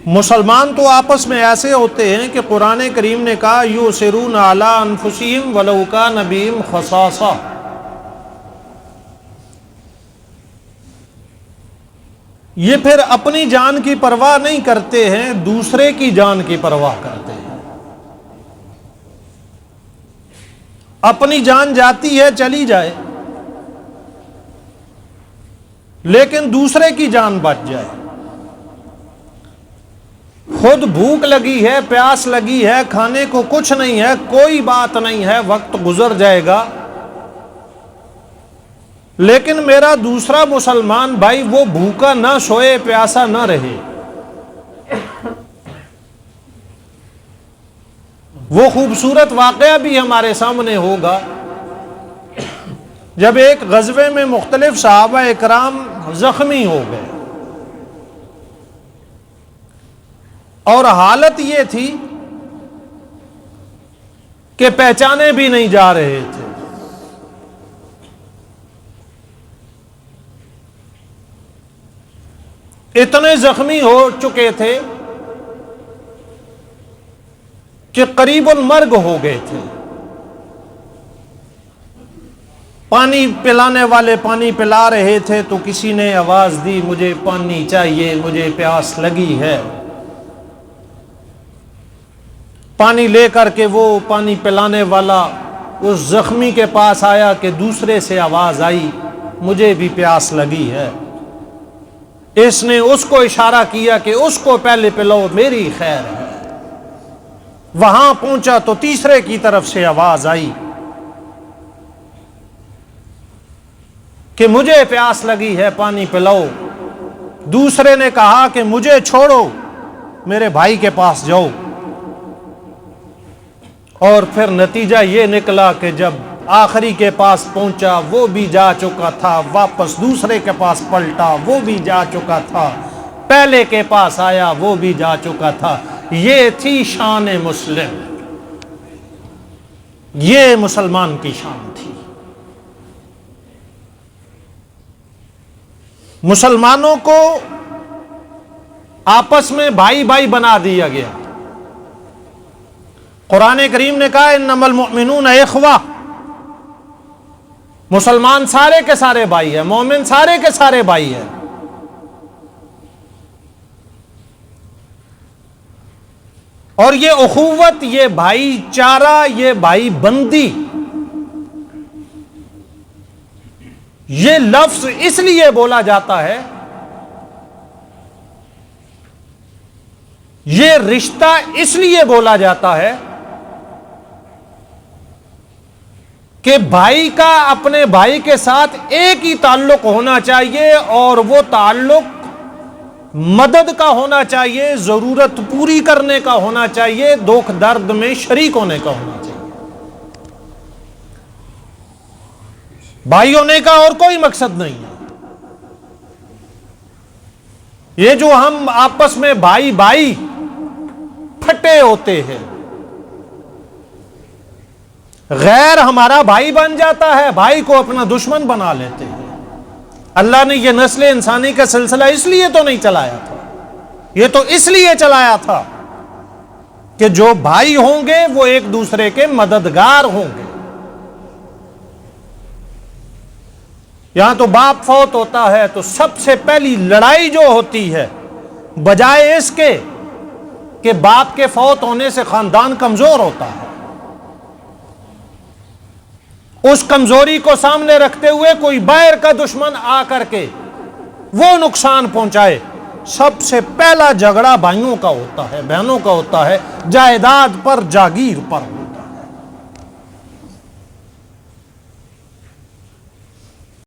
مسلمان تو آپس میں ایسے ہوتے ہیں کہ قرآن کریم نے کہا یؤثرون علی انفسہم ولو کان بہم خصاصہ، یہ پھر اپنی جان کی پرواہ نہیں کرتے ہیں، دوسرے کی جان کی پرواہ کرتے ہیں۔ اپنی جان جاتی ہے چلی جائے، لیکن دوسرے کی جان بچ جائے۔ خود بھوک لگی ہے، پیاس لگی ہے، کھانے کو کچھ نہیں ہے، کوئی بات نہیں ہے، وقت گزر جائے گا، لیکن میرا دوسرا مسلمان بھائی وہ بھوکا نہ سوئے، پیاسا نہ رہے۔ وہ خوبصورت واقعہ بھی ہمارے سامنے ہوگا جب ایک غزوے میں مختلف صحابہ اکرام زخمی ہو گئے، اور حالت یہ تھی کہ پہچانے بھی نہیں جا رہے تھے۔ اتنے زخمی ہو چکے تھے کہ قریب المرگ ہو گئے تھے۔ پانی پلانے والے پانی پلا رہے تھے تو کسی نے آواز دی مجھے پانی چاہیے، مجھے پیاس لگی ہے۔ پانی لے کر کے وہ پانی پلانے والا اس زخمی کے پاس آیا کہ دوسرے سے آواز آئی مجھے بھی پیاس لگی ہے۔ اس نے اس کو اشارہ کیا کہ اس کو پہلے پلاؤ، میری خیر ہے۔ وہاں پہنچا تو تیسرے کی طرف سے آواز آئی کہ مجھے پیاس لگی ہے، پانی پلاؤ۔ دوسرے نے کہا کہ مجھے چھوڑو، میرے بھائی کے پاس جاؤ۔ اور پھر نتیجہ یہ نکلا کہ جب آخری کے پاس پہنچا وہ بھی جا چکا تھا، واپس دوسرے کے پاس پلٹا وہ بھی جا چکا تھا، پہلے کے پاس آیا وہ بھی جا چکا تھا۔ یہ تھی شان مسلم، یہ مسلمان کی شان تھی۔ مسلمانوں کو آپس میں بھائی بھائی بنا دیا گیا۔ قرآن کریم نے کہا انما المؤمنون اخوہ، مسلمان سارے کے سارے بھائی ہیں، مومن سارے کے سارے بھائی ہیں۔ اور یہ اخوت، یہ بھائی چارہ، یہ بھائی بندی، یہ لفظ اس لیے بولا جاتا ہے، یہ رشتہ اس لیے بولا جاتا ہے کہ بھائی کا اپنے بھائی کے ساتھ ایک ہی تعلق ہونا چاہیے، اور وہ تعلق مدد کا ہونا چاہیے، ضرورت پوری کرنے کا ہونا چاہیے، دکھ درد میں شریک ہونے کا ہونا چاہیے۔ بھائی ہونے کا اور کوئی مقصد نہیں ہے۔ یہ جو ہم آپس میں بھائی بھائی پھٹے ہوتے ہیں، غیر ہمارا بھائی بن جاتا ہے، بھائی کو اپنا دشمن بنا لیتے ہیں۔ اللہ نے یہ نسل انسانی کا سلسلہ اس لیے تو نہیں چلایا تھا، یہ تو اس لیے چلایا تھا کہ جو بھائی ہوں گے وہ ایک دوسرے کے مددگار ہوں گے۔ یہاں تو باپ فوت ہوتا ہے تو سب سے پہلی لڑائی جو ہوتی ہے، بجائے اس کے کہ باپ کے فوت ہونے سے خاندان کمزور ہوتا ہے، اس کمزوری کو سامنے رکھتے ہوئے کوئی باہر کا دشمن آ کر کے وہ نقصان پہنچائے، سب سے پہلا جھگڑا بھائیوں کا ہوتا ہے، بہنوں کا ہوتا ہے، جائیداد پر، جاگیر پر۔